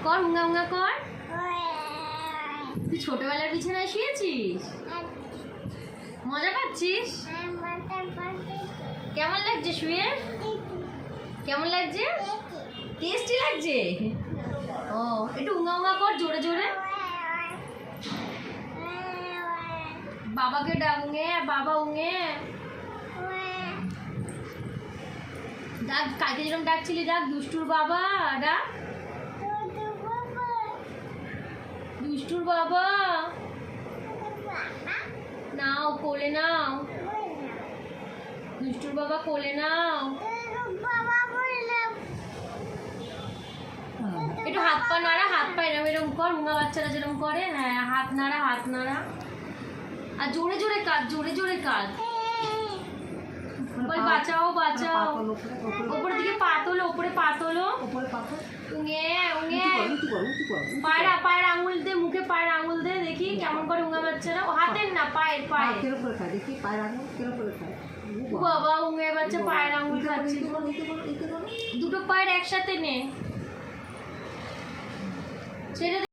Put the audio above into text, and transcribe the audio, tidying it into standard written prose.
কর উঙ্গা উঙ্গা কর। তুই ছোটবেলার বিছানায় শুয়েছিস? মজা পাচ্ছিস? কেমন লাগছে শুয়ে? কেমন লাগছে? টেস্টি লাগছে। ও একটু উঙ্গা উঙ্গা কর জোরে জোরে। বাবাকে ডাক, উঙে বাবা উঙে ডাক। কালকে যেরকম ডাকছিলি ডাক, দুষ্টুর বাবা ডাক, দুষ্টুর বাবা। নাও কোলে নাও, দুষ্টুর বাবা কোলে নাও। একটু হাত পা নাড়া, হাত পা এরম এরম কর, উঙা বাচ্চারা যেরকম করে। হ্যাঁ হাত নাড়া, হাত নাড়া। আর জোরে জোরে কাজ, জোরে জোরে কাজ। বল বাঁচাও বাঁচাও। ওপরের দিকে পা তোলো, ওপরে পা তোলো। উঙে উঙে। পায়রা পায়ের আঙুল দে, মুখে পায়ের আঙুল দে, দেখি কেমন করে উঙা বাচ্চারা। ও হাতের না, পায়ের পায়ের। বাবা উঙে বাচ্চা পায়ের আঙুল খাচ্ছে। দুটো পায়ের একসাথে নে, ছেড়ে